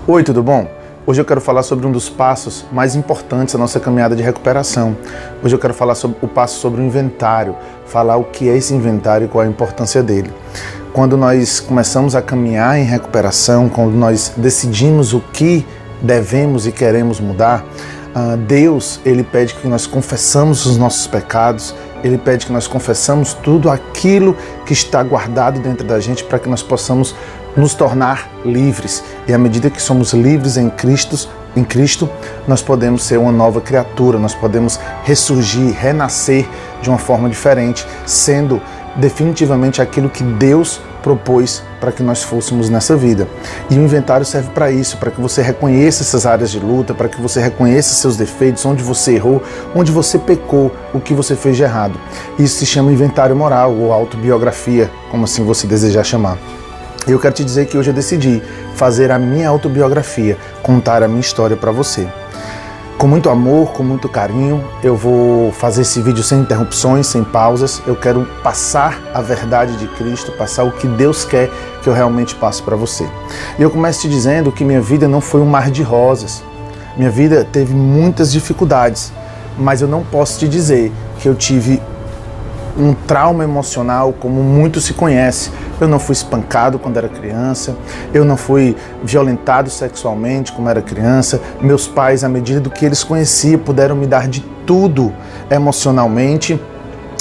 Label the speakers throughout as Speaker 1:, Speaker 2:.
Speaker 1: Oi, tudo bom? Hoje eu quero falar sobre um dos passos mais importantes da nossa caminhada de recuperação. Hoje eu quero falar sobre o passo sobre o inventário, falar o que é esse inventário e qual é a importância dele. Quando nós começamos a caminhar em recuperação, quando nós decidimos o que devemos e queremos mudar, Deus, Ele pede que nós confessamos os nossos pecados, Ele pede que nós confessamos tudo aquilo que está guardado dentro da gente para que nós possamos nos tornar livres. E à medida que somos livres em Cristo, nós podemos ser uma nova criatura, nós podemos ressurgir, renascer de uma forma diferente, sendo definitivamente aquilo que Deus propôs para que nós fôssemos nessa vida. E o inventário serve para isso, para que você reconheça essas áreas de luta, para que você reconheça seus defeitos, onde você errou, onde você pecou, o que você fez de errado. Isso se chama inventário moral ou autobiografia, como assim você desejar chamar. Eu quero te dizer que hoje eu decidi fazer a minha autobiografia, contar a minha história para você. Com muito amor, com muito carinho, eu vou fazer esse vídeo sem interrupções, sem pausas. Eu quero passar a verdade de Cristo, passar o que Deus quer que eu realmente passe para você. E eu começo te dizendo que minha vida não foi um mar de rosas. Minha vida teve muitas dificuldades, mas eu não posso te dizer que eu tive um trauma emocional como muito se conhece. Eu não fui espancado quando era criança, eu não fui violentado sexualmente como era criança. Meus pais, à medida do que eles conheciam, puderam me dar de tudo emocionalmente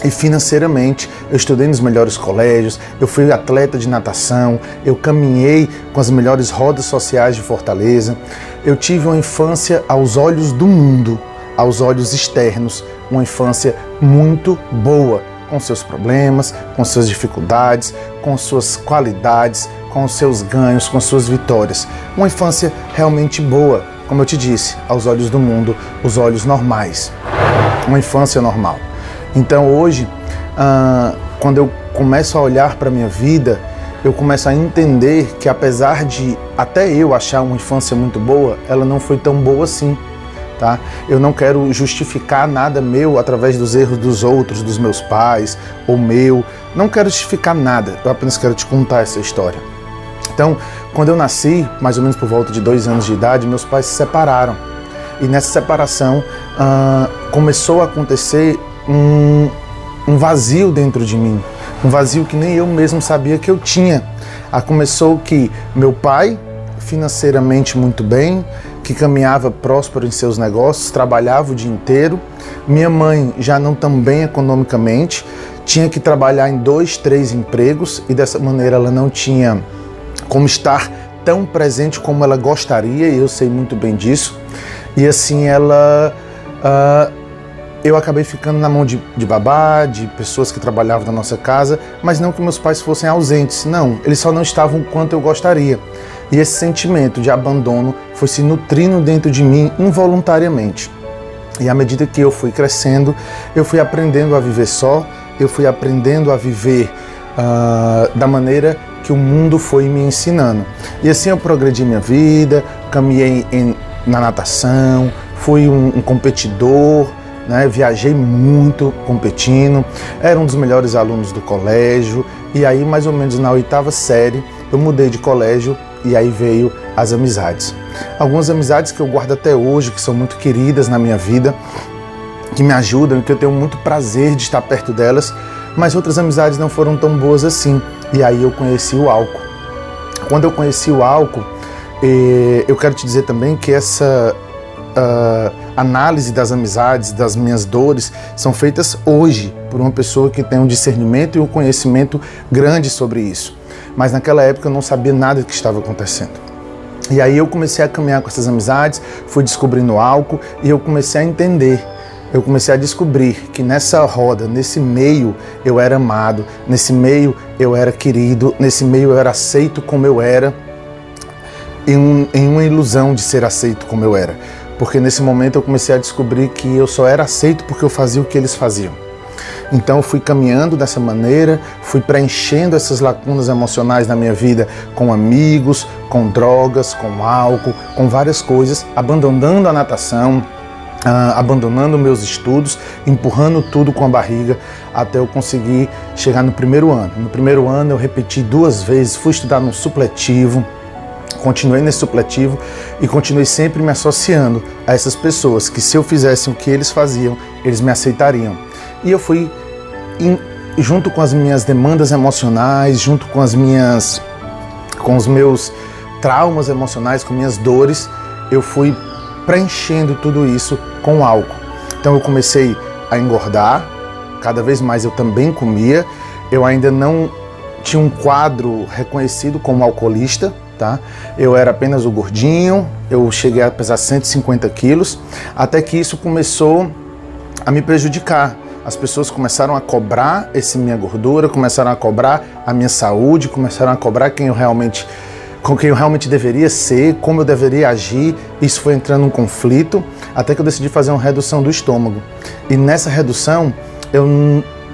Speaker 1: e financeiramente. Eu estudei nos melhores colégios, eu fui atleta de natação, eu caminhei com as melhores rodas sociais de Fortaleza. Eu tive uma infância aos olhos do mundo, aos olhos externos, uma infância muito boa, com seus problemas, com suas dificuldades, com suas qualidades, com os seus ganhos, com suas vitórias. Uma infância realmente boa, como eu te disse, aos olhos do mundo, os olhos normais. Uma infância normal. Então hoje, quando eu começo a olhar para a minha vida, eu começo a entender que apesar de até eu achar uma infância muito boa, ela não foi tão boa assim. Tá? Eu não quero justificar nada meu através dos erros dos outros, dos meus pais, ou meu. Não quero justificar nada, eu apenas quero te contar essa história. Então, quando eu nasci, mais ou menos por volta de 2 anos de idade, meus pais se separaram. E nessa separação começou a acontecer um vazio dentro de mim. Um vazio que nem eu mesmo sabia que eu tinha. Começou que meu pai, financeiramente muito bem, que caminhava próspero em seus negócios, trabalhava o dia inteiro. Minha mãe já não tão bem economicamente, tinha que trabalhar em 2, 3 empregos e dessa maneira ela não tinha como estar tão presente como ela gostaria, e eu sei muito bem disso. E assim eu acabei ficando na mão de babá, de pessoas que trabalhavam na nossa casa, mas não que meus pais fossem ausentes, não, eles só não estavam o quanto eu gostaria. E esse sentimento de abandono foi se nutrindo dentro de mim involuntariamente. E à medida que eu fui crescendo, eu fui aprendendo a viver só, eu fui aprendendo a viver da maneira que o mundo foi me ensinando. E assim eu progredi minha vida, caminhei na natação, fui um competidor, né? Viajei muito competindo, era um dos melhores alunos do colégio. E aí mais ou menos na 8ª série eu mudei de colégio. E aí veio as amizades. Algumas amizades que eu guardo até hoje, que são muito queridas na minha vida, que me ajudam e que eu tenho muito prazer de estar perto delas, mas outras amizades não foram tão boas assim. E aí eu conheci o álcool. Quando eu conheci o álcool, eu quero te dizer também que essa análise das amizades, das minhas dores, são feitas hoje por uma pessoa que tem um discernimento e um conhecimento grande sobre isso. Mas naquela época eu não sabia nada do que estava acontecendo. E aí eu comecei a caminhar com essas amizades, fui descobrindo o álcool e eu comecei a entender. Eu comecei a descobrir que nessa roda, nesse meio eu era amado, nesse meio eu era querido, nesse meio eu era aceito como eu era, em uma ilusão de ser aceito como eu era. Porque nesse momento eu comecei a descobrir que eu só era aceito porque eu fazia o que eles faziam. Então eu fui caminhando dessa maneira, fui preenchendo essas lacunas emocionais na minha vida com amigos, com drogas, com álcool, com várias coisas, abandonando a natação, abandonando meus estudos, empurrando tudo com a barriga até eu conseguir chegar no primeiro ano. No primeiro ano eu repeti 2 vezes, fui estudar no supletivo, continuei nesse supletivo e continuei sempre me associando a essas pessoas que, se eu fizesse o que eles faziam, eles me aceitariam. E eu fui, junto com as minhas demandas emocionais, junto com os meus traumas emocionais, com minhas dores, eu fui preenchendo tudo isso com álcool. Então eu comecei a engordar, cada vez mais eu também comia, eu ainda não tinha um quadro reconhecido como alcoolista, tá? Eu era apenas o gordinho, eu cheguei a pesar 150 quilos, até que isso começou a me prejudicar. As pessoas começaram a cobrar minha gordura, começaram a cobrar a minha saúde, começaram a cobrar com quem eu realmente deveria ser, como eu deveria agir. Isso foi entrando em um conflito, até que eu decidi fazer uma redução do estômago. E nessa redução,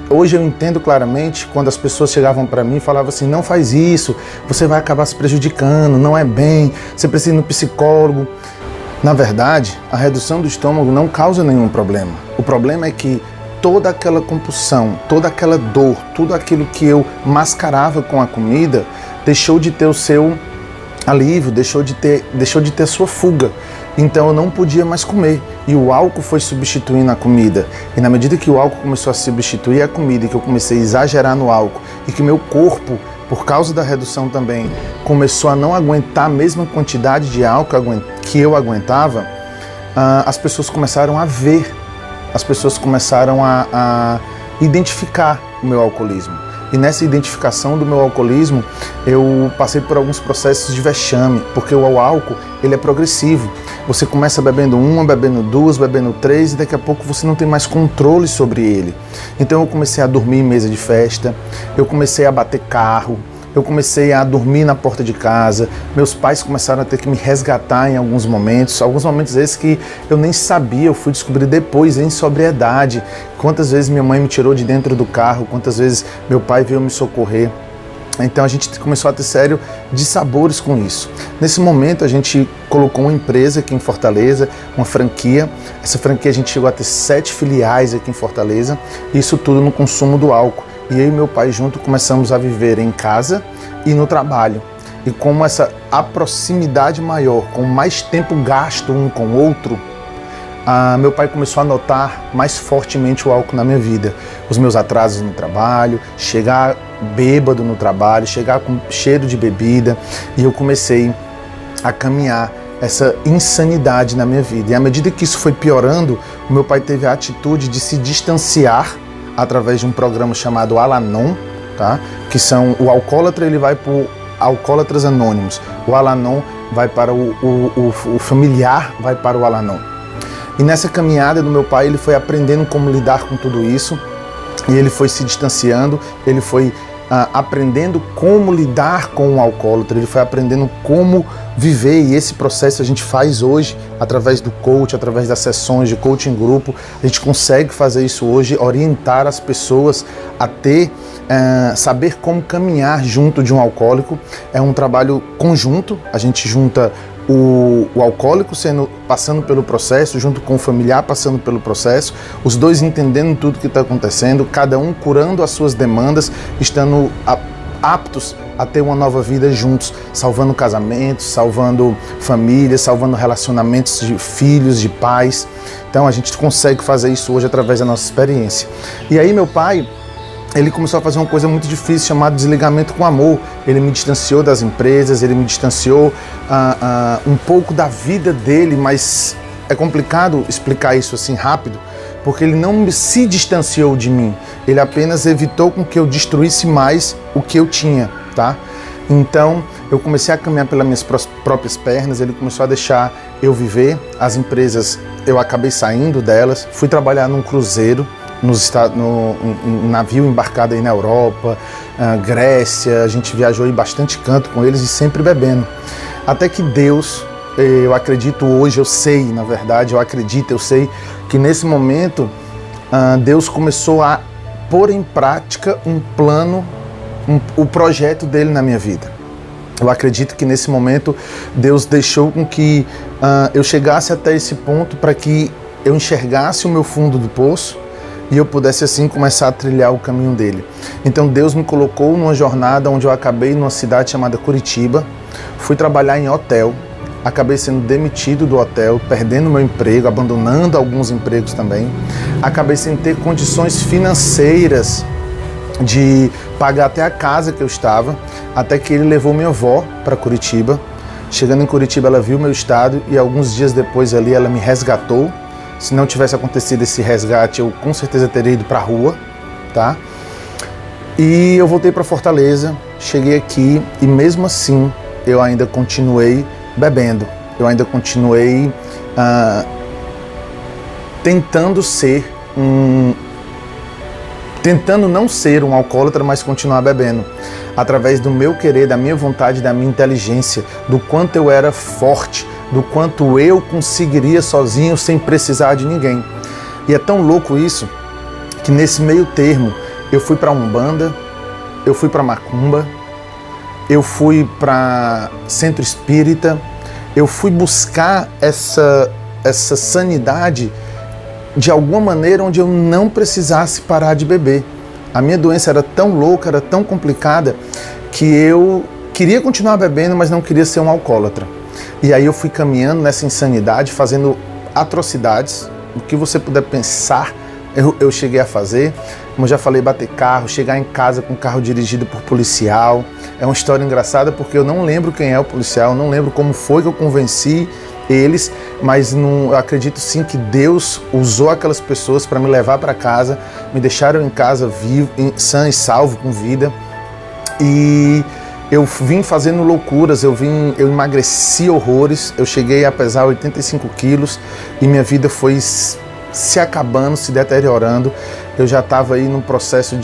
Speaker 1: hoje eu entendo claramente quando as pessoas chegavam para mim e falavam assim: não faz isso, você vai acabar se prejudicando, não é bem, você precisa ir no psicólogo. Na verdade, a redução do estômago não causa nenhum problema. O problema é que toda aquela compulsão, toda aquela dor, tudo aquilo que eu mascarava com a comida, deixou de ter o seu alívio, deixou de ter a sua fuga. Então eu não podia mais comer, e o álcool foi substituindo a comida. E na medida que o álcool começou a substituir a comida, e que eu comecei a exagerar no álcool, e que meu corpo, por causa da redução também, começou a não aguentar a mesma quantidade de álcool que eu aguentava, as pessoas começaram a ver, as pessoas começaram a identificar o meu alcoolismo. E nessa identificação do meu alcoolismo, eu passei por alguns processos de vexame, porque o álcool, ele é progressivo. Você começa bebendo uma, bebendo duas, bebendo três, e daqui a pouco você não tem mais controle sobre ele. Então eu comecei a dormir em mesa de festa, eu comecei a bater carro, eu comecei a dormir na porta de casa, meus pais começaram a ter que me resgatar em alguns momentos esses que eu nem sabia, eu fui descobrir depois, em sobriedade. Quantas vezes minha mãe me tirou de dentro do carro, quantas vezes meu pai veio me socorrer. Então a gente começou a ter sério dissabores com isso. Nesse momento a gente colocou uma empresa aqui em Fortaleza, uma franquia. Essa franquia a gente chegou a ter 7 filiais aqui em Fortaleza, isso tudo no consumo do álcool. E eu e meu pai junto começamos a viver em casa e no trabalho. E com essa proximidade maior, com mais tempo gasto um com o outro, meu pai começou a notar mais fortemente o álcool na minha vida. Os meus atrasos no trabalho, chegar bêbado no trabalho, chegar com cheiro de bebida. E eu comecei a caminhar essa insanidade na minha vida. E à medida que isso foi piorando, o meu pai teve a atitude de se distanciar através de um programa chamado Al-Anon, tá? Que são o alcoólatra, ele vai para o Alcoólatras Anônimos, o Al-Anon vai para o familiar, vai para o Al-Anon. E nessa caminhada do meu pai, ele foi aprendendo como lidar com tudo isso, e ele foi se distanciando, ele foi aprendendo como lidar com o alcoólatra, ele foi aprendendo como viver, e esse processo a gente faz hoje através do coach, através das sessões de coaching em grupo. A gente consegue fazer isso hoje, orientar as pessoas a saber como caminhar junto de um alcoólico. É um trabalho conjunto, a gente junta o alcoólico passando pelo processo, junto com o familiar passando pelo processo, os dois entendendo tudo que está acontecendo, cada um curando as suas demandas, estando aptos a ter uma nova vida juntos, salvando casamentos, salvando famílias, salvando relacionamentos de filhos, de pais. Então a gente consegue fazer isso hoje através da nossa experiência. E aí meu pai, ele começou a fazer uma coisa muito difícil chamada desligamento com amor. Ele me distanciou das empresas, ele me distanciou um pouco da vida dele, mas é complicado explicar isso assim rápido, porque ele não se distanciou de mim, ele apenas evitou com que eu destruísse mais o que eu tinha, tá? Então eu comecei a caminhar pelas minhas próprias pernas, ele começou a deixar eu viver. As empresas, eu acabei saindo delas, fui trabalhar num cruzeiro, um navio embarcado aí na Europa, Grécia, a gente viajou em bastante canto com eles e sempre bebendo. Até que Deus, eu acredito hoje, eu sei, na verdade, eu sei que nesse momento Deus começou a pôr em prática um plano, o projeto dele na minha vida. Eu acredito que nesse momento Deus deixou com que eu chegasse até esse ponto para que eu enxergasse o meu fundo do poço e eu pudesse assim começar a trilhar o caminho dele. Então Deus me colocou numa jornada onde eu acabei numa cidade chamada Curitiba, fui trabalhar em hotel, acabei sendo demitido do hotel, perdendo meu emprego, abandonando alguns empregos também, acabei sem ter condições financeiras de pagar até a casa que eu estava, até que ele levou minha avó para Curitiba. Chegando em Curitiba, ela viu meu estado e alguns dias depois ali ela me resgatou. Se não tivesse acontecido esse resgate, eu com certeza teria ido para a rua, tá? E eu voltei para Fortaleza, cheguei aqui e mesmo assim eu ainda continuei bebendo. Eu ainda continuei tentando não ser um alcoólatra, mas continuar bebendo. Através do meu querer, da minha vontade, da minha inteligência, do quanto eu era forte, do quanto eu conseguiria sozinho sem precisar de ninguém. E é tão louco isso, que nesse meio termo eu fui para Umbanda, eu fui para Macumba, eu fui para Centro Espírita, eu fui buscar essa sanidade de alguma maneira onde eu não precisasse parar de beber. A minha doença era tão louca, era tão complicada, que eu queria continuar bebendo, mas não queria ser um alcoólatra. E aí eu fui caminhando nessa insanidade, fazendo atrocidades, o que você puder pensar, eu cheguei a fazer. Como eu já falei, bater carro, chegar em casa com o carro dirigido por policial. É uma história engraçada porque eu não lembro quem é o policial, não lembro como foi que eu convenci eles, mas eu acredito sim que Deus usou aquelas pessoas para me levar para casa, me deixaram em casa vivo, sã e salvo, com vida. E eu vim fazendo loucuras, eu emagreci horrores, eu cheguei a pesar 85 quilos e minha vida foi se acabando, se deteriorando. Eu já estava aí num processo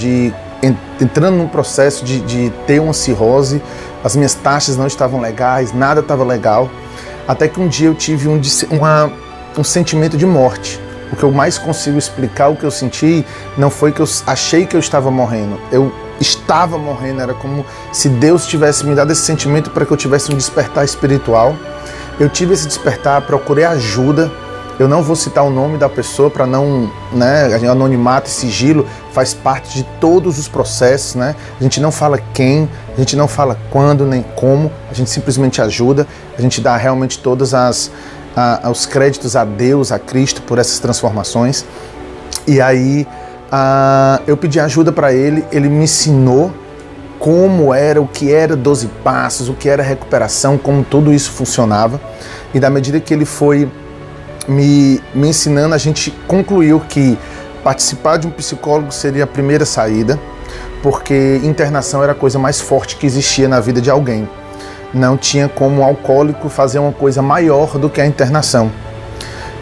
Speaker 1: entrando num processo de ter uma cirrose, as minhas taxas não estavam legais, nada estava legal. Até que um dia eu tive um sentimento de morte. O que eu mais consigo explicar, o que eu senti, não foi que eu achei que eu estava morrendo. Eu estava morrendo, era como se Deus tivesse me dado esse sentimento para que eu tivesse um despertar espiritual. Eu tive esse despertar, procurei ajuda. Eu não vou citar o nome da pessoa para não, anonimato e sigilo faz parte de todos os processos, né? A gente não fala quem, a gente não fala quando nem como, a gente simplesmente ajuda, a gente dá realmente todos os créditos a Deus, a Cristo por essas transformações. E aí eu pedi ajuda para ele, ele me ensinou como era, o que era 12 passos, o que era recuperação, como tudo isso funcionava. E da medida que ele foi me ensinando, a gente concluiu que participar de um psicólogo seria a primeira saída, porque internação era a coisa mais forte que existia na vida de alguém. Não tinha como um alcoólico fazer uma coisa maior do que a internação.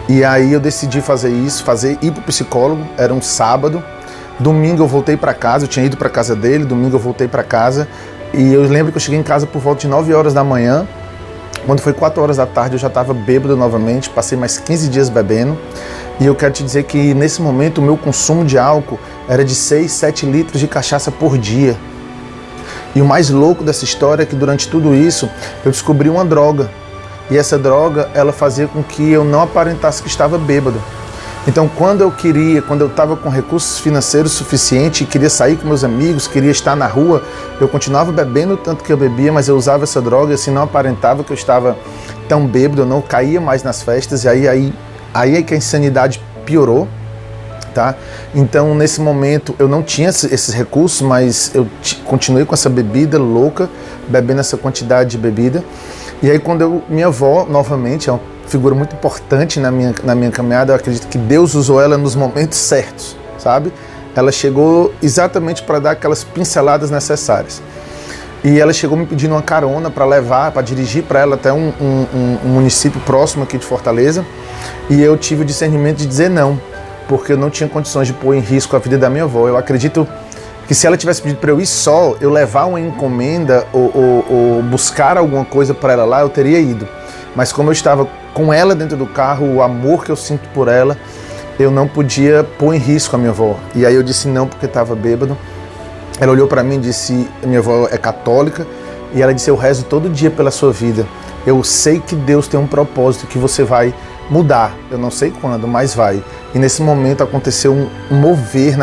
Speaker 1: E aí eu decidi fazer isso, ir para o psicólogo. Era um sábado, domingo eu voltei para casa, eu tinha ido para casa dele, domingo eu voltei para casa, e eu lembro que eu cheguei em casa por volta de 9 horas da manhã. Quando foi 4 horas da tarde eu já estava bêbado novamente, passei mais 15 dias bebendo. E eu quero te dizer que nesse momento o meu consumo de álcool era de 6, 7 litros de cachaça por dia. E o mais louco dessa história é que durante tudo isso eu descobri uma droga. E essa droga, ela fazia com que eu não aparentasse que estava bêbado. Então quando eu estava com recursos financeiros suficientes e queria sair com meus amigos, queria estar na rua, eu continuava bebendo o tanto que eu bebia, mas eu usava essa droga e assim não aparentava que eu estava tão bêbado, eu não caía mais nas festas. E aí é que a insanidade piorou, tá? Então nesse momento eu não tinha esses recursos, mas eu continuei com essa bebida louca, bebendo essa quantidade de bebida. E aí quando minha avó, novamente, é uma figura muito importante na minha caminhada, eu acredito que Deus usou ela nos momentos certos, sabe? Ela chegou exatamente para dar aquelas pinceladas necessárias. E ela chegou me pedindo uma carona para levar, para dirigir para ela até um município próximo aqui de Fortaleza. E eu tive o discernimento de dizer não, porque eu não tinha condições de pôr em risco a vida da minha avó. Eu acredito que se ela tivesse pedido para eu ir só, eu levar uma encomenda ou buscar alguma coisa para ela lá, eu teria ido. Mas como eu estava com ela dentro do carro, o amor que eu sinto por ela, eu não podia pôr em risco a minha avó. E aí eu disse não porque estava bêbado. Ela olhou para mim e disse, minha avó é católica, e ela disse, eu rezo todo dia pela sua vida. Eu sei que Deus tem um propósito, que você vai mudar. Eu não sei quando, mas vai. E nesse momento aconteceu um mover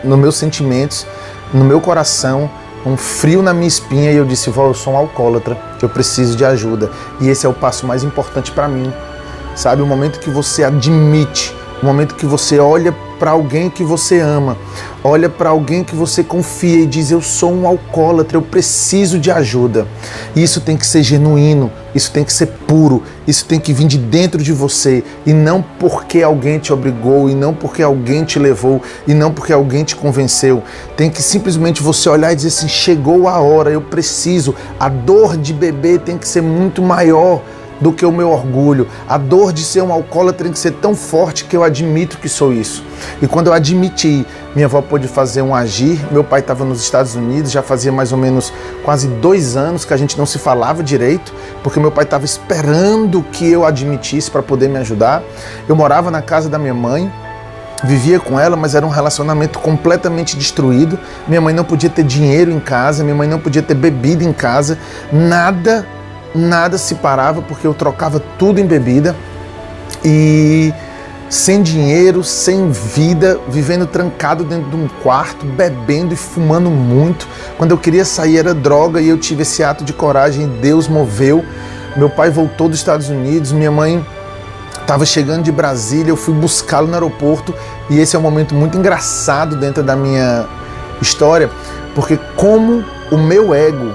Speaker 1: nos meus sentimentos, no meu coração, um frio na minha espinha, e eu disse: vó, eu sou um alcoólatra, eu preciso de ajuda. E esse é o passo mais importante para mim, sabe? O momento que você admite, o momento que você olha para alguém que você ama, olha para alguém que você confia e diz: eu sou um alcoólatra, eu preciso de ajuda. E isso tem que ser genuíno, isso tem que ser puro, isso tem que vir de dentro de você, e não porque alguém te obrigou, e não porque alguém te levou, e não porque alguém te convenceu. Tem que simplesmente você olhar e dizer assim: chegou a hora, eu preciso. A dor de beber tem que ser muito maior do que o meu orgulho. A dor de ser um alcoólatra tem que ser tão forte que eu admito que sou isso. E quando eu admiti, minha avó pôde fazer um agir. Meu pai estava nos Estados Unidos, já fazia mais ou menos quase 2 anos que a gente não se falava direito, porque meu pai estava esperando que eu admitisse para poder me ajudar. Eu morava na casa da minha mãe, vivia com ela, mas era um relacionamento completamente destruído. Minha mãe não podia ter dinheiro em casa, minha mãe não podia ter bebida em casa, nada se parava, porque eu trocava tudo em bebida, e sem dinheiro, sem vida, vivendo trancado dentro de um quarto, bebendo e fumando muito. Quando eu queria sair era droga, e eu tive esse ato de coragem, Deus moveu. Meu pai voltou dos Estados Unidos, minha mãe estava chegando de Brasília, eu fui buscá-lo no aeroporto, e esse é um momento muito engraçado dentro da minha história, porque como o meu ego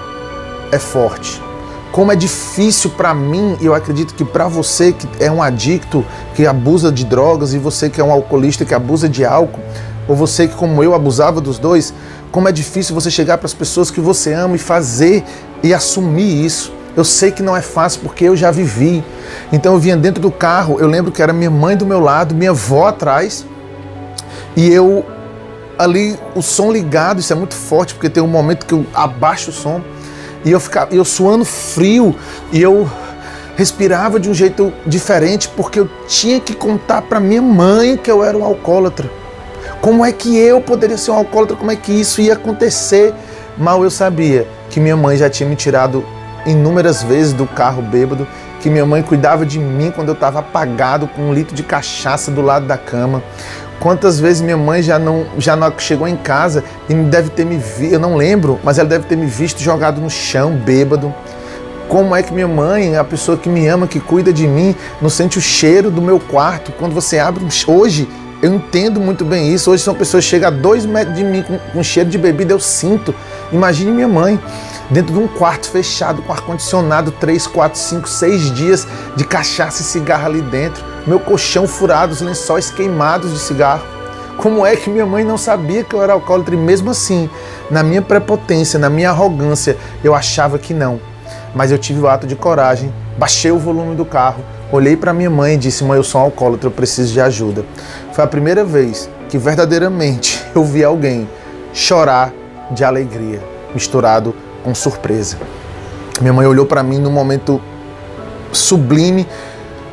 Speaker 1: é forte, como é difícil para mim, e eu acredito que para você que é um adicto, que abusa de drogas, e você que é um alcoolista que abusa de álcool, ou você que, como eu, abusava dos dois, como é difícil você chegar para as pessoas que você ama e fazer e assumir isso. Eu sei que não é fácil, porque eu já vivi. Então eu vinha dentro do carro, eu lembro que era minha mãe do meu lado, minha avó atrás, e eu ali, o som ligado. Isso é muito forte, porque tem um momento que eu abaixo o som, e eu suando frio, e eu respirava de um jeito diferente, porque eu tinha que contar para minha mãe que eu era um alcoólatra. Como é que eu poderia ser um alcoólatra? Como é que isso ia acontecer? Mal eu sabia que minha mãe já tinha me tirado inúmeras vezes do carro bêbado, que minha mãe cuidava de mim quando eu estava apagado com 1 litro de cachaça do lado da cama. Quantas vezes minha mãe já não chegou em casa e deve ter me visto, eu não lembro, mas ela deve ter me visto jogado no chão, bêbado. Como é que minha mãe, a pessoa que me ama, que cuida de mim, não sente o cheiro do meu quarto? Quando você abre hoje, eu entendo muito bem isso. Hoje, se uma pessoa chega a 2 metros de mim com cheiro de bebida, eu sinto. Imagine minha mãe, dentro de um quarto fechado, com ar-condicionado, 3, 4, 5, 6 dias de cachaça e cigarro ali dentro. Meu colchão furado, os lençóis queimados de cigarro. Como é que minha mãe não sabia que eu era alcoólatra? E mesmo assim, na minha prepotência, na minha arrogância, eu achava que não. Mas eu tive o ato de coragem, baixei o volume do carro, olhei para minha mãe e disse: mãe, eu sou um alcoólatra, eu preciso de ajuda. Foi a primeira vez que verdadeiramente eu vi alguém chorar de alegria, misturado com surpresa. Minha mãe olhou para mim num momento sublime.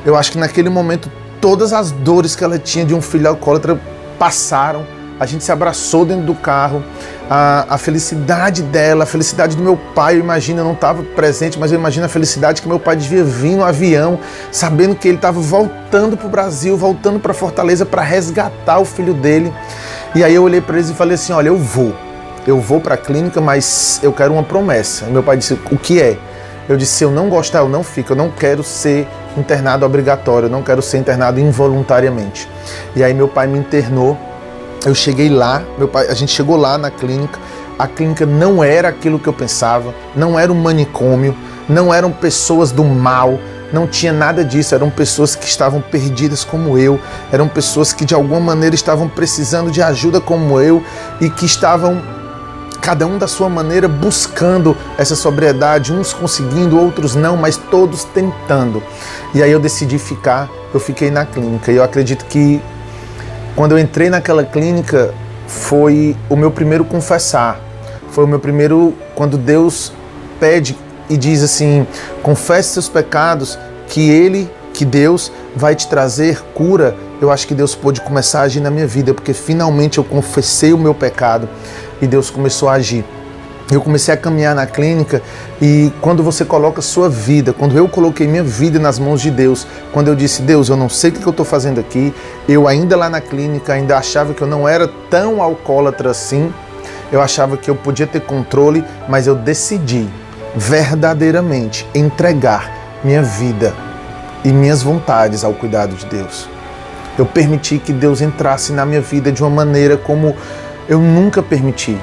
Speaker 1: Eu acho que naquele momento todas as dores que ela tinha de um filho alcoólatra passaram. A gente se abraçou dentro do carro. A felicidade dela, a felicidade do meu pai, eu imagino, eu não estava presente, mas eu imagino a felicidade que meu pai devia vir no avião, sabendo que ele estava voltando para o Brasil, voltando para Fortaleza para resgatar o filho dele. E aí eu olhei para eles e falei assim: olha, eu vou para a clínica, mas eu quero uma promessa. E meu pai disse: o que é? Eu disse: se eu não gostar, eu não fico, eu não quero ser internado obrigatório, eu não quero ser internado involuntariamente. E aí meu pai me internou. Eu cheguei lá, a gente chegou lá na clínica. A clínica não era aquilo que eu pensava, não era um manicômio, não eram pessoas do mal, não tinha nada disso. Eram pessoas que estavam perdidas como eu, eram pessoas que de alguma maneira estavam precisando de ajuda como eu, e que estavam, cada um da sua maneira, buscando essa sobriedade, uns conseguindo, outros não, mas todos tentando. E aí eu decidi ficar, eu fiquei na clínica. E eu acredito que quando eu entrei naquela clínica, foi o meu primeiro confessar. Foi o meu primeiro, quando Deus pede e diz assim: confesse seus pecados, que Deus vai te trazer cura. Eu acho que Deus pôde começar a agir na minha vida, porque finalmente eu confessei o meu pecado e Deus começou a agir. Eu comecei a caminhar na clínica e quando você coloca sua vida, quando eu coloquei minha vida nas mãos de Deus, quando eu disse, Deus, eu não sei o que eu estou fazendo aqui, eu ainda lá na clínica ainda achava que eu não era tão alcoólatra assim, eu achava que eu podia ter controle, mas eu decidi verdadeiramente entregar minha vida e minhas vontades ao cuidado de Deus. Eu permiti que Deus entrasse na minha vida de uma maneira como eu nunca permiti.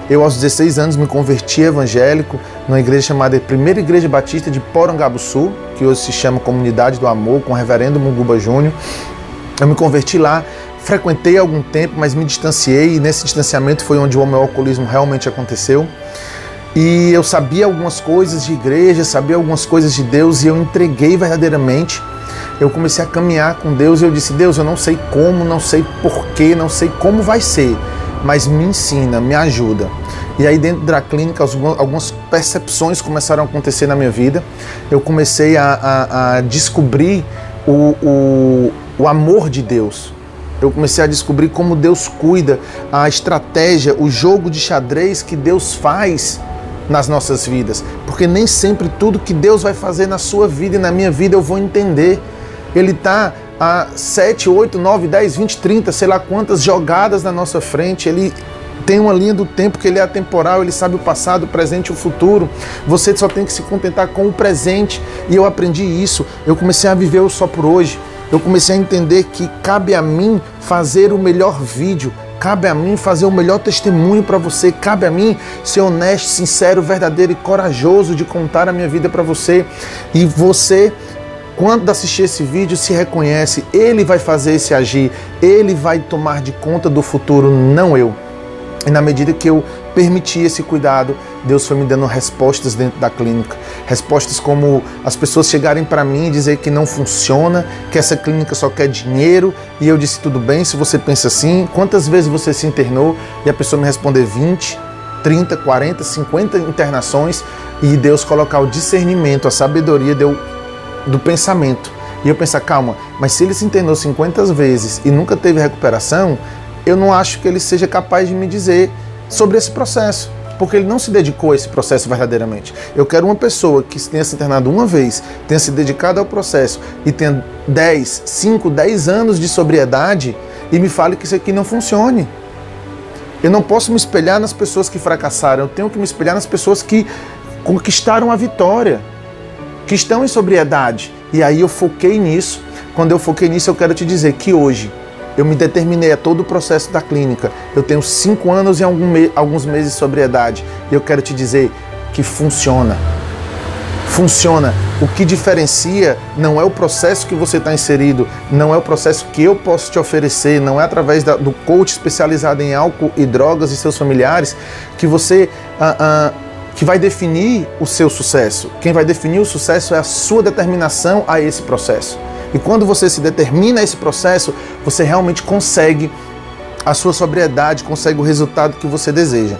Speaker 1: Eu, aos 16 anos, me converti evangélico numa igreja chamada Primeira Igreja Batista de Porangabuçu, que hoje se chama Comunidade do Amor, com o reverendo Munguba Júnior. Eu me converti lá, frequentei algum tempo, mas me distanciei, e nesse distanciamento foi onde o meu alcoolismo realmente aconteceu. E eu sabia algumas coisas de igreja, sabia algumas coisas de Deus, e eu entreguei verdadeiramente. Eu comecei a caminhar com Deus e eu disse, Deus, eu não sei como, não sei porquê, não sei como vai ser, mas me ensina, me ajuda. E aí dentro da clínica algumas percepções começaram a acontecer na minha vida. Eu comecei a descobrir o amor de Deus. Eu comecei a descobrir como Deus cuida, a estratégia, o jogo de xadrez que Deus faz nas nossas vidas. Porque nem sempre tudo que Deus vai fazer na sua vida e na minha vida eu vou entender. Ele está a 7, 8, 9, 10, 20, 30, sei lá quantas jogadas na nossa frente. Ele tem uma linha do tempo que ele é atemporal, ele sabe o passado, o presente e o futuro. Você só tem que se contentar com o presente. E eu aprendi isso. Eu comecei a viver o só por hoje. Eu comecei a entender que cabe a mim fazer o melhor vídeo, cabe a mim fazer o melhor testemunho para você, cabe a mim ser honesto, sincero, verdadeiro e corajoso de contar a minha vida para você. E você, quando assistir esse vídeo, se reconhece, ele vai fazer esse agir, ele vai tomar de conta do futuro, não eu. E na medida que eu permiti esse cuidado, Deus foi me dando respostas dentro da clínica. Respostas como as pessoas chegarem para mim e dizer que não funciona, que essa clínica só quer dinheiro. E eu disse, tudo bem, se você pensa assim, quantas vezes você se internou? E a pessoa me responder 20, 30, 40, 50 internações. E Deus colocar o discernimento, a sabedoria do pensamento. E eu pensar, calma, mas se ele se internou 50 vezes e nunca teve recuperação, eu não acho que ele seja capaz de me dizer sobre esse processo, porque ele não se dedicou a esse processo verdadeiramente. Eu quero uma pessoa que tenha se internado uma vez, tenha se dedicado ao processo e tenha 5, 10 anos de sobriedade e me fale que isso aqui não funcione. Eu não posso me espelhar nas pessoas que fracassaram, eu tenho que me espelhar nas pessoas que conquistaram a vitória, que estão em sobriedade. E aí eu foquei nisso. Quando eu foquei nisso, eu quero te dizer que hoje eu me determinei a todo o processo da clínica. Eu tenho 5 anos e alguns meses de sobriedade. E eu quero te dizer que funciona. Funciona. O que diferencia não é o processo que você está inserido, não é o processo que eu posso te oferecer, não é através do coach especializado em álcool e drogas e seus familiares que você... que vai definir o seu sucesso. Quem vai definir o sucesso é a sua determinação a esse processo. E quando você se determina a esse processo, você realmente consegue a sua sobriedade, consegue o resultado que você deseja.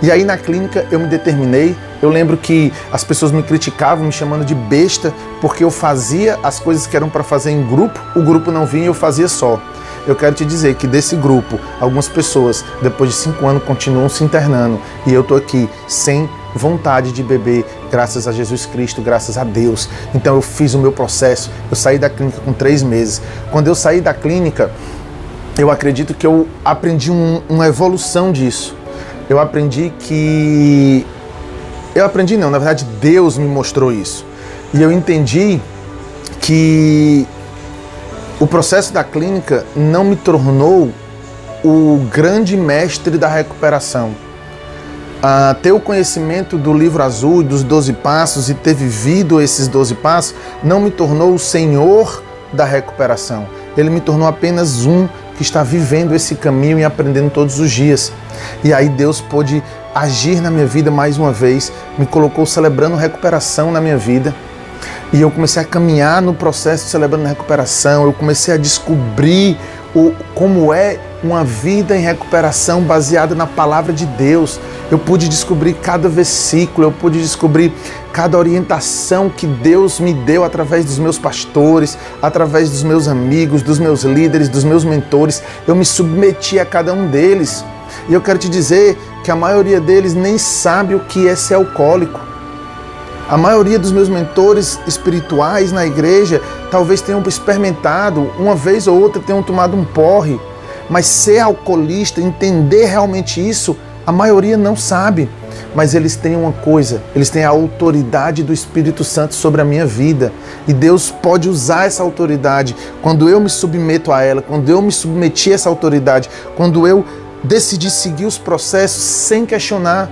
Speaker 1: E aí na clínica eu me determinei. Eu lembro que as pessoas me criticavam, me chamando de besta, porque eu fazia as coisas que eram para fazer em grupo, o grupo não vinha e eu fazia só. Eu quero te dizer que desse grupo, algumas pessoas, depois de 5 anos, continuam se internando. E eu tô aqui sem vontade de beber, graças a Jesus Cristo, graças a Deus. Então eu fiz o meu processo, eu saí da clínica com 3 meses. Quando eu saí da clínica, eu acredito que eu aprendi uma evolução disso. Eu aprendi que... na verdade Deus me mostrou isso. E eu entendi que o processo da clínica não me tornou o grande mestre da recuperação. Ter o conhecimento do livro azul, dos 12 passos e ter vivido esses 12 passos não me tornou o senhor da recuperação. Ele me tornou apenas um que está vivendo esse caminho e aprendendo todos os dias. E aí Deus pôde agir na minha vida mais uma vez, me colocou celebrando recuperação na minha vida. E eu comecei a caminhar no processo celebrando recuperação, eu comecei a descobrir como é uma vida em recuperação baseada na palavra de Deus. Eu pude descobrir cada versículo, eu pude descobrir cada orientação que Deus me deu através dos meus pastores, através dos meus amigos, dos meus líderes, dos meus mentores, eu me submeti a cada um deles. E eu quero te dizer que a maioria deles nem sabe o que é ser alcoólico. A maioria dos meus mentores espirituais na igreja talvez tenham experimentado, uma vez ou outra tenham tomado um porre, mas ser alcoolista, entender realmente isso, a maioria não sabe. Mas eles têm uma coisa, eles têm a autoridade do Espírito Santo sobre a minha vida. E Deus pode usar essa autoridade quando eu me submeto a ela, quando eu me submeti a essa autoridade, quando eu decidi seguir os processos sem questionar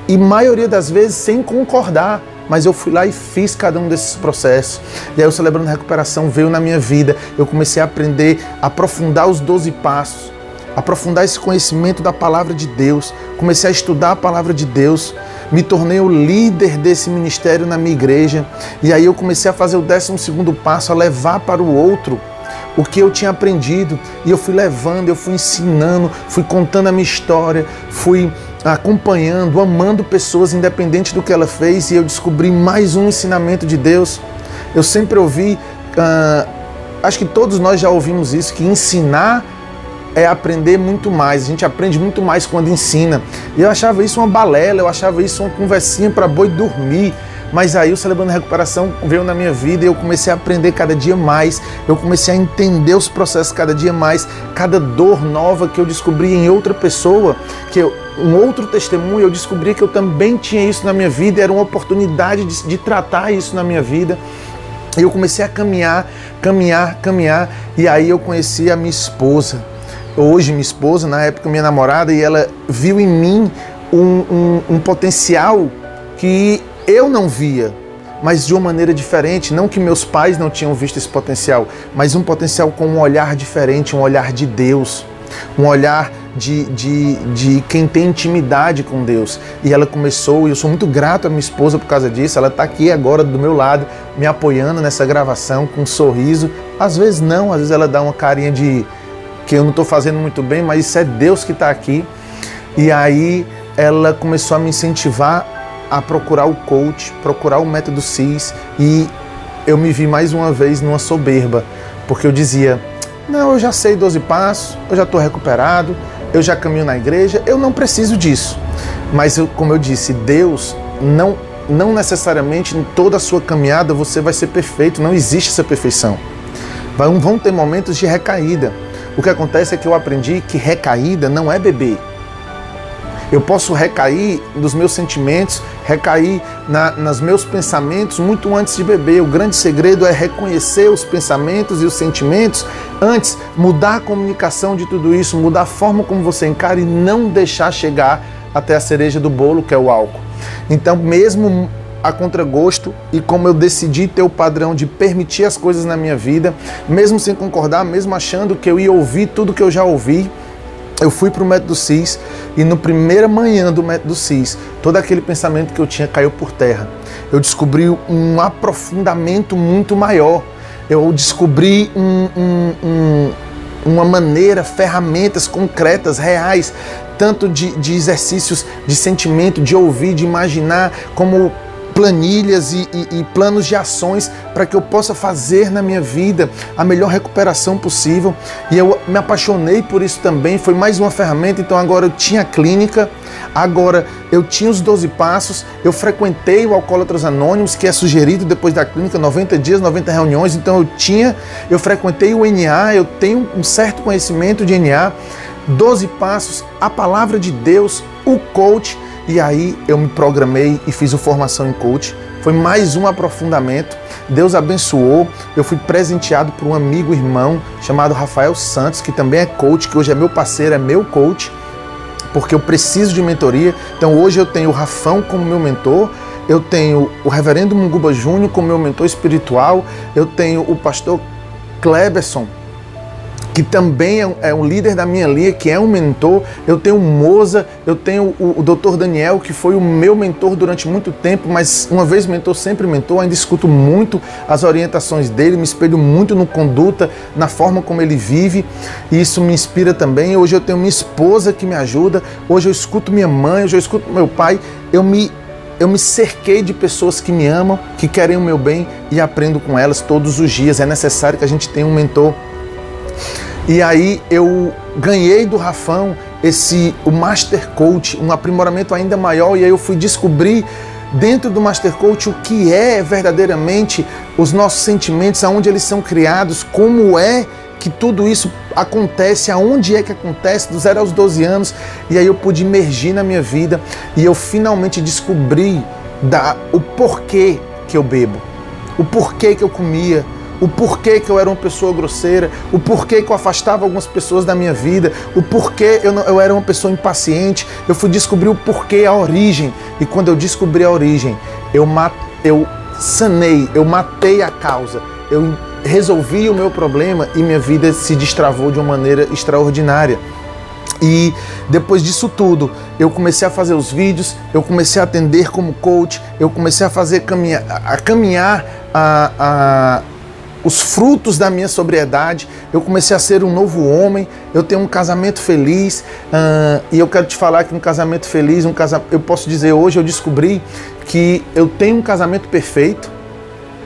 Speaker 1: e, maioria das vezes, sem concordar. Mas eu fui lá e fiz cada um desses processos. E aí o Celebrando Recuperação veio na minha vida. Eu comecei a aprender, a aprofundar os 12 passos, aprofundar esse conhecimento da Palavra de Deus. Comecei a estudar a Palavra de Deus. Me tornei o líder desse ministério na minha igreja. E aí eu comecei a fazer o 12º passo, a levar para o outro o que eu tinha aprendido. E eu fui levando, eu fui ensinando, fui contando a minha história, fui acompanhando, amando pessoas independente do que ela fez, e eu descobri mais um ensinamento de Deus. Eu sempre ouvi, acho que todos nós já ouvimos isso, que ensinar é aprender muito mais. A gente aprende muito mais quando ensina. E eu achava isso uma balela, eu achava isso uma conversinha para boi dormir. Mas aí o Celebrando Recuperação veio na minha vida e eu comecei a aprender cada dia mais. Eu comecei a entender os processos cada dia mais. Cada dor nova que eu descobri em outra pessoa, um outro testemunho, eu descobri que eu também tinha isso na minha vida. Era uma oportunidade de tratar isso na minha vida. E eu comecei a caminhar. E aí eu conheci a minha esposa. Hoje minha esposa, na época minha namorada, e ela viu em mim um potencial que eu não via, mas de uma maneira diferente. Não que meus pais não tinham visto esse potencial, mas um potencial com um olhar diferente, um olhar de Deus, um olhar de quem tem intimidade com Deus. E ela começou, e eu sou muito grato à minha esposa por causa disso. Ela está aqui agora do meu lado, me apoiando nessa gravação com um sorriso. Às vezes não, às vezes ela dá uma carinha de que eu não estou fazendo muito bem, mas isso é Deus que está aqui. E aí ela começou a me incentivar a procurar o coach, procurar o método CIS, e eu me vi mais uma vez numa soberba, porque eu dizia, não, eu já sei 12 passos, eu já estou recuperado, eu já caminho na igreja, eu não preciso disso. Mas, como eu disse, Deus não necessariamente em toda a sua caminhada você vai ser perfeito, não existe essa perfeição. Vão ter momentos de recaída. O que acontece é que eu aprendi que recaída não é beber. Eu posso recair nos meus sentimentos, recair nos meus pensamentos muito antes de beber. O grande segredo é reconhecer os pensamentos e os sentimentos antes, mudar a comunicação de tudo isso, mudar a forma como você encara e não deixar chegar até a cereja do bolo, que é o álcool. Então, mesmo a contragosto, e como eu decidi ter o padrão de permitir as coisas na minha vida, mesmo sem concordar, mesmo achando que eu ia ouvir tudo que eu já ouvi, eu fui para o método CIS, e no primeira manhã do método CIS, todo aquele pensamento que eu tinha caiu por terra. Eu descobri um aprofundamento muito maior. Eu descobri uma maneira, ferramentas concretas, reais, tanto de exercícios de sentimento, de ouvir, de imaginar, como planilhas e planos de ações para que eu possa fazer na minha vida a melhor recuperação possível. E eu me apaixonei por isso também, foi mais uma ferramenta. Então agora eu tinha a clínica, agora eu tinha os 12 passos, eu frequentei o Alcoólatras Anônimos, que é sugerido depois da clínica, 90 dias, 90 reuniões, então eu frequentei o NA, eu tenho um certo conhecimento de NA, 12 passos, a palavra de Deus, o coach. E aí eu me programei e fiz a formação em coach. Foi mais um aprofundamento. Deus abençoou. Eu fui presenteado por um amigo, irmão, chamado Rafael Santos, que também é coach, que hoje é meu parceiro, é meu coach, porque eu preciso de mentoria. Então hoje eu tenho o Rafão como meu mentor, eu tenho o Reverendo Munguba Júnior como meu mentor espiritual, eu tenho o pastor Kleberson, que também é um líder da minha linha, que é um mentor. Eu tenho o Moza, eu tenho o Dr. Daniel, que foi o meu mentor durante muito tempo, mas uma vez mentor, sempre mentor. Ainda escuto muito as orientações dele, me espelho muito no conduta, na forma como ele vive, e isso me inspira também. Hoje eu tenho minha esposa que me ajuda, hoje eu escuto minha mãe, hoje eu escuto meu pai. Eu me eu me cerquei de pessoas que me amam, que querem o meu bem e aprendo com elas todos os dias. É necessário que a gente tenha um mentor. E aí eu ganhei do Rafão o Master Coach, um aprimoramento ainda maior, e aí eu fui descobrir dentro do Master Coach o que é verdadeiramente os nossos sentimentos, aonde eles são criados, como é que tudo isso acontece, aonde é que acontece, do 0 aos 12 anos, e aí eu pude imergir na minha vida e eu finalmente descobri o porquê que eu bebo, o porquê que eu comia, o porquê que eu era uma pessoa grosseira, o porquê que eu afastava algumas pessoas da minha vida, o porquê eu era uma pessoa impaciente. Eu fui descobrir o porquê, a origem, e quando eu descobri a origem, eu sanei, eu matei a causa, eu resolvi o meu problema e minha vida se destravou de uma maneira extraordinária. E depois disso tudo, eu comecei a fazer os vídeos, eu comecei a atender como coach, eu comecei a fazer caminhar os frutos da minha sobriedade, eu comecei a ser um novo homem, eu tenho um casamento feliz, e eu quero te falar que um casamento feliz, eu posso dizer hoje, eu descobri que eu tenho um casamento perfeito.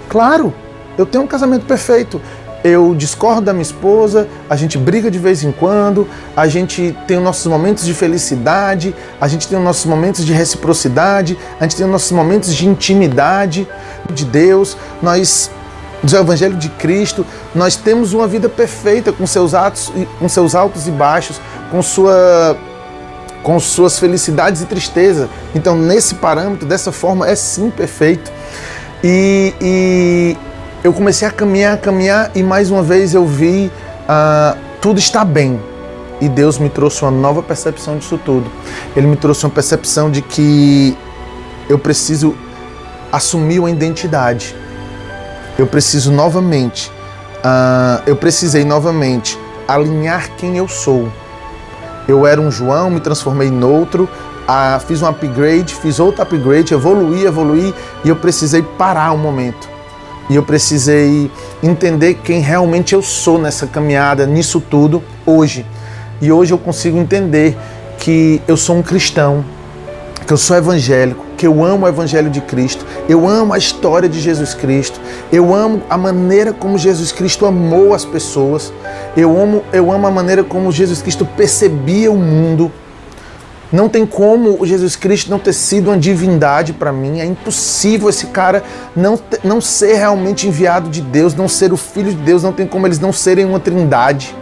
Speaker 1: Claro, eu tenho um casamento perfeito. Eu discordo da minha esposa, a gente briga de vez em quando, a gente tem os nossos momentos de felicidade, a gente tem os nossos momentos de reciprocidade, a gente tem os nossos momentos de intimidade de Deus, do Evangelho de Cristo, nós temos uma vida perfeita com seus altos e baixos, com suas felicidades e tristezas. Então, nesse parâmetro, dessa forma, é sim perfeito. E eu comecei a caminhar e mais uma vez eu vi tudo está bem. E Deus me trouxe uma nova percepção disso tudo. Ele me trouxe uma percepção de que eu preciso assumir uma identidade. Eu precisei novamente alinhar quem eu sou. Eu era um João, me transformei em outro, fiz um upgrade, fiz outro upgrade, evoluí, e eu precisei parar um momento. E eu precisei entender quem realmente eu sou nessa caminhada, nisso tudo, hoje. E hoje eu consigo entender que eu sou um cristão, que eu sou evangélico, que eu amo o Evangelho de Cristo, eu amo a história de Jesus Cristo, eu amo a maneira como Jesus Cristo amou as pessoas, eu amo a maneira como Jesus Cristo percebia o mundo. Não tem como o Jesus Cristo não ter sido uma divindade para mim, é impossível esse cara não ser realmente enviado de Deus, não ser o Filho de Deus, não tem como eles não serem uma trindade,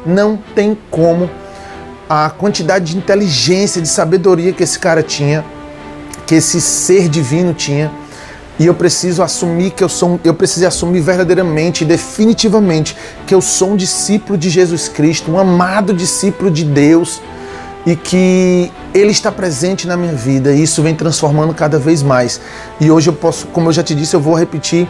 Speaker 1: não tem como. A quantidade de inteligência, de sabedoria que esse cara tinha, que esse ser divino tinha, e eu preciso assumir eu precisei assumir verdadeiramente, definitivamente, que eu sou um discípulo de Jesus Cristo, um amado discípulo de Deus, e que Ele está presente na minha vida, e isso vem transformando cada vez mais. E hoje eu posso, como eu já te disse, eu vou repetir,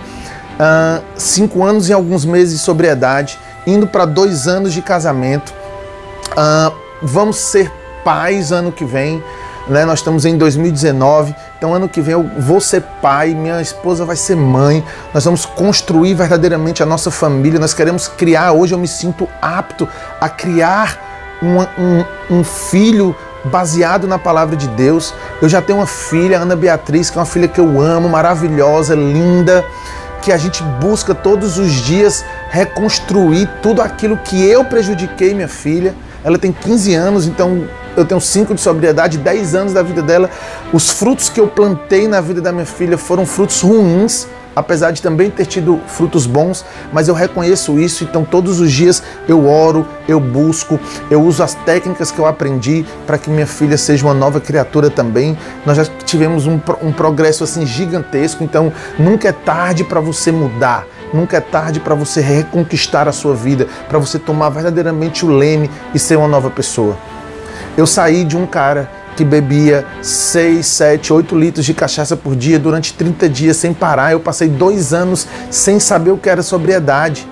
Speaker 1: 5 anos e alguns meses de sobriedade, indo para 2 anos de casamento, vamos ser pais ano que vem, né? Nós estamos em 2019, então ano que vem eu vou ser pai, minha esposa vai ser mãe, nós vamos construir verdadeiramente a nossa família, nós queremos criar, hoje eu me sinto apto a criar um filho baseado na palavra de Deus. Eu já tenho uma filha, Ana Beatriz, que é uma filha que eu amo, maravilhosa, linda, que a gente busca todos os dias reconstruir tudo aquilo que eu prejudiquei minha filha. Ela tem 15 anos, então eu tenho 5 de sobriedade, 10 anos da vida dela. Os frutos que eu plantei na vida da minha filha foram frutos ruins, apesar de também ter tido frutos bons, mas eu reconheço isso, então todos os dias eu oro, eu busco, eu uso as técnicas que eu aprendi para que minha filha seja uma nova criatura também. Nós já tivemos um progresso assim gigantesco, então nunca é tarde para você mudar. Nunca é tarde para você reconquistar a sua vida, para você tomar verdadeiramente o leme e ser uma nova pessoa. Eu saí de um cara que bebia 6, 7, 8 litros de cachaça por dia durante 30 dias sem parar. Eu passei 2 anos sem saber o que era sobriedade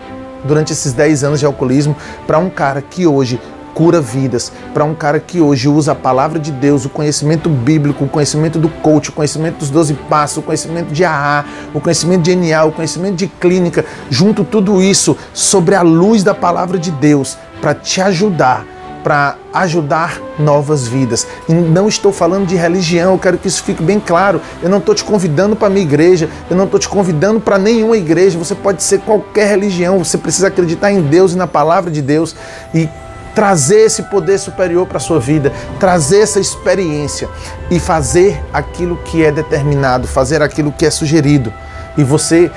Speaker 1: durante esses 10 anos de alcoolismo, para um cara que hoje cura vidas, para um cara que hoje usa a palavra de Deus, o conhecimento bíblico, o conhecimento do coach, o conhecimento dos 12 passos, o conhecimento de AA, o conhecimento de NA, o conhecimento de clínica, junto tudo isso sobre a luz da palavra de Deus, para te ajudar para ajudar novas vidas. E não estou falando de religião, eu quero que isso fique bem claro. Eu não estou te convidando para a minha igreja, eu não estou te convidando para nenhuma igreja. Você pode ser qualquer religião, você precisa acreditar em Deus e na palavra de Deus e trazer esse poder superior para a sua vida, trazer essa experiência e fazer aquilo que é determinado, fazer aquilo que é sugerido. E você,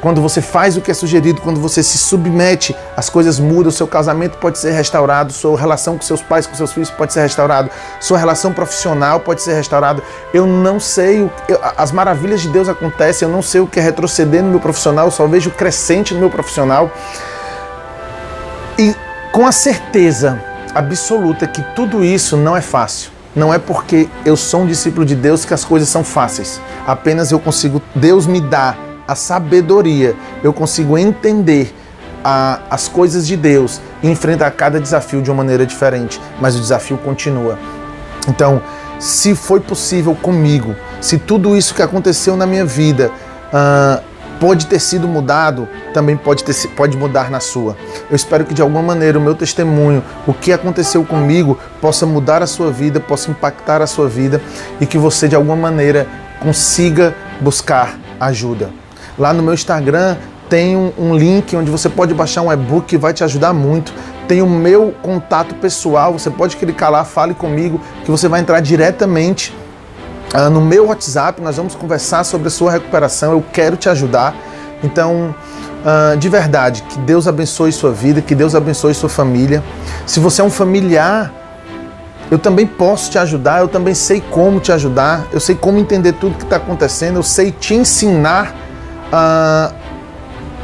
Speaker 1: quando você faz o que é sugerido, quando você se submete, as coisas mudam, seu casamento pode ser restaurado, sua relação com seus pais, com seus filhos pode ser restaurado, sua relação profissional pode ser restaurada. Eu não sei, as maravilhas de Deus acontecem, eu não sei o que é retroceder no meu profissional, eu só vejo crescente no meu profissional. E com a certeza absoluta que tudo isso não é fácil. Não é porque eu sou um discípulo de Deus que as coisas são fáceis. Apenas eu consigo, Deus me dá a sabedoria, eu consigo entender as coisas de Deus e enfrentar cada desafio de uma maneira diferente. Mas o desafio continua. Então, se foi possível comigo, se tudo isso que aconteceu na minha vida pode ter sido mudado, também pode mudar na sua. Eu espero que de alguma maneira o meu testemunho, o que aconteceu comigo, possa mudar a sua vida, possa impactar a sua vida e que você de alguma maneira consiga buscar ajuda. Lá no meu Instagram tem um link onde você pode baixar um e-book que vai te ajudar muito. Tem o meu contato pessoal, você pode clicar lá, fale comigo, que você vai entrar diretamente no meu WhatsApp, nós vamos conversar sobre a sua recuperação, eu quero te ajudar. Então, de verdade, que Deus abençoe sua vida, que Deus abençoe sua família. Se você é um familiar, eu também posso te ajudar, eu também sei como te ajudar, eu sei como entender tudo que está acontecendo, eu sei te ensinar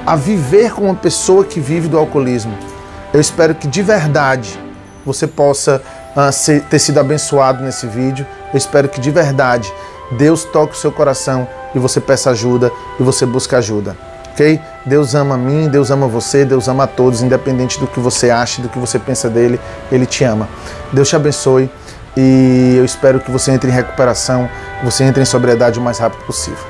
Speaker 1: a viver com uma pessoa que vive do alcoolismo. Eu espero que de verdade você possa ter sido abençoado nesse vídeo. Eu espero que de verdade Deus toque o seu coração e você peça ajuda e você busque ajuda, ok? Deus ama a mim, Deus ama você, Deus ama a todos, independente do que você acha, do que você pensa dele, Ele te ama. Deus te abençoe e eu espero que você entre em recuperação, você entre em sobriedade o mais rápido possível.